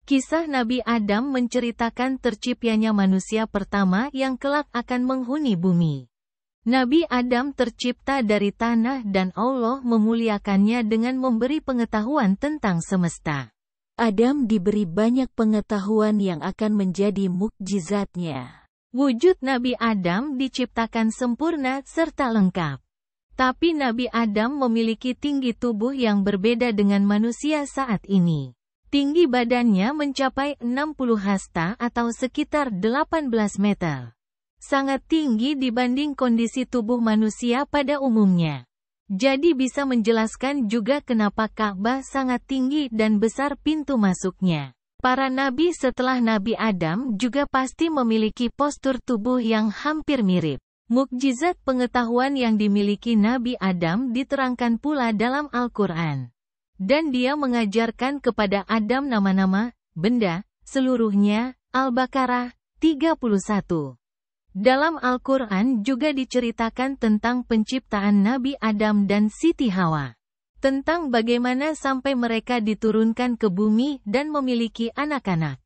Kisah Nabi Adam menceritakan terciptanya manusia pertama yang kelak akan menghuni bumi. Nabi Adam tercipta dari tanah dan Allah memuliakannya dengan memberi pengetahuan tentang semesta. Adam diberi banyak pengetahuan yang akan menjadi mukjizatnya. Wujud Nabi Adam diciptakan sempurna serta lengkap. Tapi Nabi Adam memiliki tinggi tubuh yang berbeda dengan manusia saat ini. Tinggi badannya mencapai 60 hasta atau sekitar 18 meter. Sangat tinggi dibanding kondisi tubuh manusia pada umumnya. Jadi bisa menjelaskan juga kenapa Ka'bah sangat tinggi dan besar pintu masuknya. Para nabi setelah Nabi Adam juga pasti memiliki postur tubuh yang hampir mirip. Mukjizat pengetahuan yang dimiliki Nabi Adam diterangkan pula dalam Al-Quran. Dan dia mengajarkan kepada Adam nama-nama, benda, seluruhnya, Al-Baqarah, 31. Dalam Al-Quran juga diceritakan tentang penciptaan Nabi Adam dan Siti Hawa. Tentang bagaimana sampai mereka diturunkan ke bumi dan memiliki anak-anak.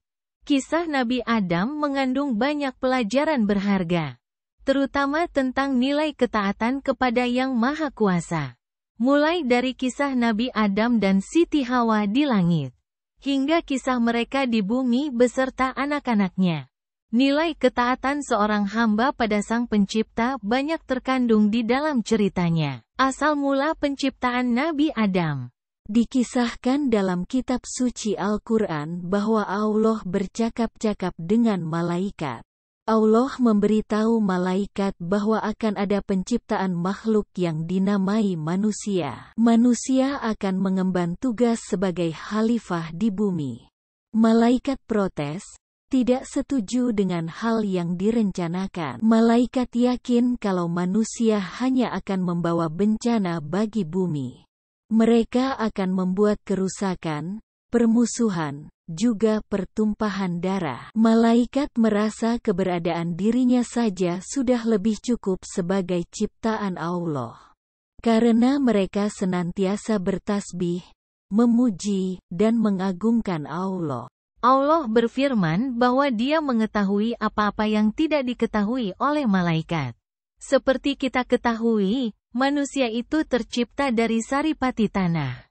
Kisah Nabi Adam mengandung banyak pelajaran berharga. Terutama tentang nilai ketaatan kepada Yang Maha Kuasa. Mulai dari kisah Nabi Adam dan Siti Hawa di langit, hingga kisah mereka di bumi beserta anak-anaknya. Nilai ketaatan seorang hamba pada Sang Pencipta banyak terkandung di dalam ceritanya. Asal mula penciptaan Nabi Adam. Dikisahkan dalam kitab suci Al-Quran bahwa Allah bercakap-cakap dengan malaikat. Allah memberitahu malaikat bahwa akan ada penciptaan makhluk yang dinamai manusia. Manusia akan mengemban tugas sebagai khalifah di bumi. Malaikat protes, tidak setuju dengan hal yang direncanakan. Malaikat yakin kalau manusia hanya akan membawa bencana bagi bumi. Mereka akan membuat kerusakan, permusuhan, juga pertumpahan darah. Malaikat merasa keberadaan dirinya saja sudah lebih cukup sebagai ciptaan Allah. Karena mereka senantiasa bertasbih, memuji, dan mengagungkan Allah. Allah berfirman bahwa Dia mengetahui apa-apa yang tidak diketahui oleh malaikat. Seperti kita ketahui, manusia itu tercipta dari saripati tanah.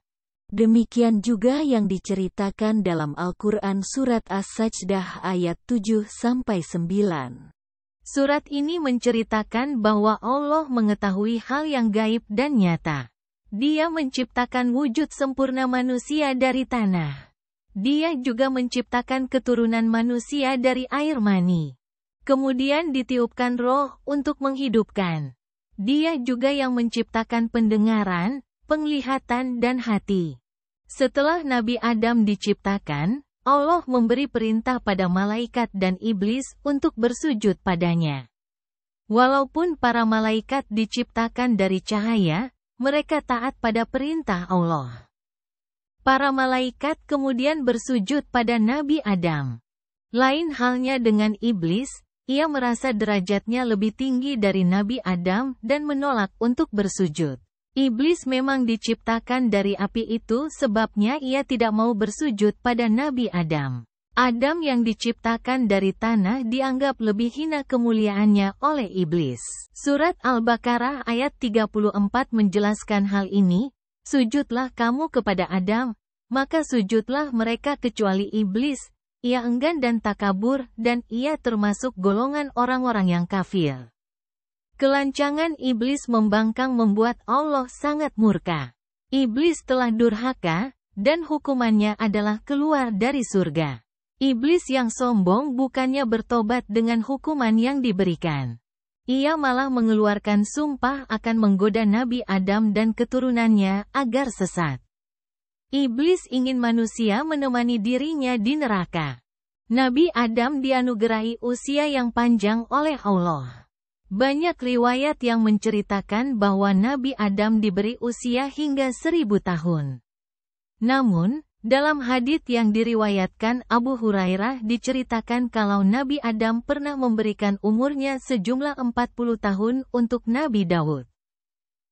Demikian juga yang diceritakan dalam Al-Quran Surat As-Sajdah ayat 7-9. Surat ini menceritakan bahwa Allah mengetahui hal yang gaib dan nyata. Dia menciptakan wujud sempurna manusia dari tanah. Dia juga menciptakan keturunan manusia dari air mani. Kemudian ditiupkan roh untuk menghidupkan. Dia juga yang menciptakan pendengaran, penglihatan dan hati. Setelah Nabi Adam diciptakan, Allah memberi perintah pada malaikat dan iblis untuk bersujud padanya. Walaupun para malaikat diciptakan dari cahaya, mereka taat pada perintah Allah. Para malaikat kemudian bersujud pada Nabi Adam. Lain halnya dengan iblis, ia merasa derajatnya lebih tinggi dari Nabi Adam dan menolak untuk bersujud. Iblis memang diciptakan dari api, itu sebabnya ia tidak mau bersujud pada Nabi Adam. Adam yang diciptakan dari tanah dianggap lebih hina kemuliaannya oleh iblis. Surat Al-Baqarah ayat 34 menjelaskan hal ini, sujudlah kamu kepada Adam, maka sujudlah mereka kecuali iblis, ia enggan dan takabur, dan ia termasuk golongan orang-orang yang kafir. Kelancangan iblis membangkang membuat Allah sangat murka. Iblis telah durhaka, dan hukumannya adalah keluar dari surga. Iblis yang sombong bukannya bertobat dengan hukuman yang diberikan. Ia malah mengeluarkan sumpah akan menggoda Nabi Adam dan keturunannya agar sesat. Iblis ingin manusia menemani dirinya di neraka. Nabi Adam dianugerahi usia yang panjang oleh Allah. Banyak riwayat yang menceritakan bahwa Nabi Adam diberi usia hingga 1000 tahun. Namun, dalam hadits yang diriwayatkan Abu Hurairah diceritakan kalau Nabi Adam pernah memberikan umurnya sejumlah 40 tahun untuk Nabi Daud.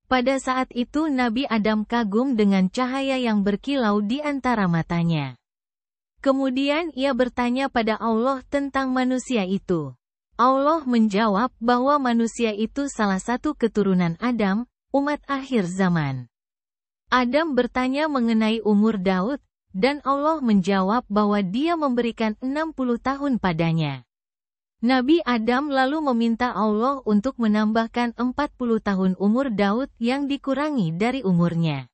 Pada saat itu Nabi Adam kagum dengan cahaya yang berkilau di antara matanya. Kemudian ia bertanya pada Allah tentang manusia itu. Allah menjawab bahwa manusia itu salah satu keturunan Adam, umat akhir zaman. Adam bertanya mengenai umur Daud, dan Allah menjawab bahwa dia memberikan 60 tahun padanya. Nabi Adam lalu meminta Allah untuk menambahkan 40 tahun umur Daud yang dikurangi dari umurnya.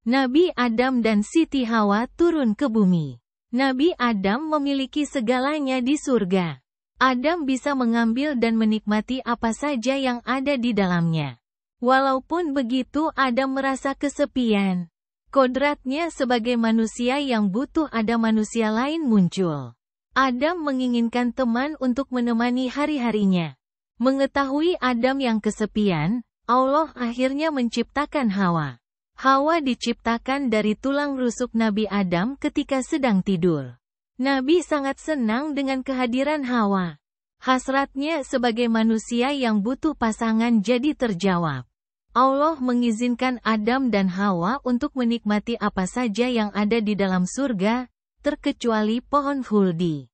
Nabi Adam dan Siti Hawa turun ke bumi. Nabi Adam memiliki segalanya di surga. Adam bisa mengambil dan menikmati apa saja yang ada di dalamnya. Walaupun begitu, Adam merasa kesepian. Kodratnya sebagai manusia yang butuh ada manusia lain muncul. Adam menginginkan teman untuk menemani hari-harinya. Mengetahui Adam yang kesepian, Allah akhirnya menciptakan Hawa. Hawa diciptakan dari tulang rusuk Nabi Adam ketika sedang tidur. Nabi sangat senang dengan kehadiran Hawa. Hasratnya sebagai manusia yang butuh pasangan jadi terjawab. Allah mengizinkan Adam dan Hawa untuk menikmati apa saja yang ada di dalam surga, terkecuali pohon huldi.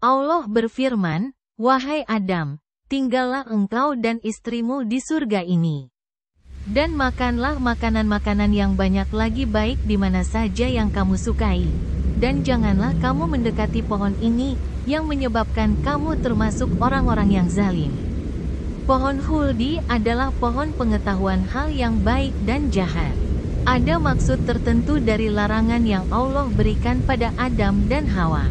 Allah berfirman, "Wahai Adam, tinggallah engkau dan istrimu di surga ini. Dan makanlah makanan-makanan yang banyak lagi baik di mana saja yang kamu sukai. Dan janganlah kamu mendekati pohon ini, yang menyebabkan kamu termasuk orang-orang yang zalim." Pohon huldi adalah pohon pengetahuan hal yang baik dan jahat. Ada maksud tertentu dari larangan yang Allah berikan pada Adam dan Hawa.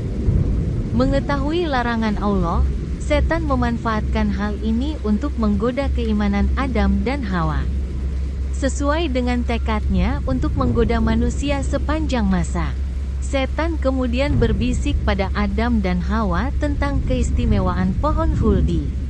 Mengetahui larangan Allah, setan memanfaatkan hal ini untuk menggoda keimanan Adam dan Hawa. Sesuai dengan tekadnya untuk menggoda manusia sepanjang masa. Setan kemudian berbisik pada Adam dan Hawa tentang keistimewaan pohon huldi.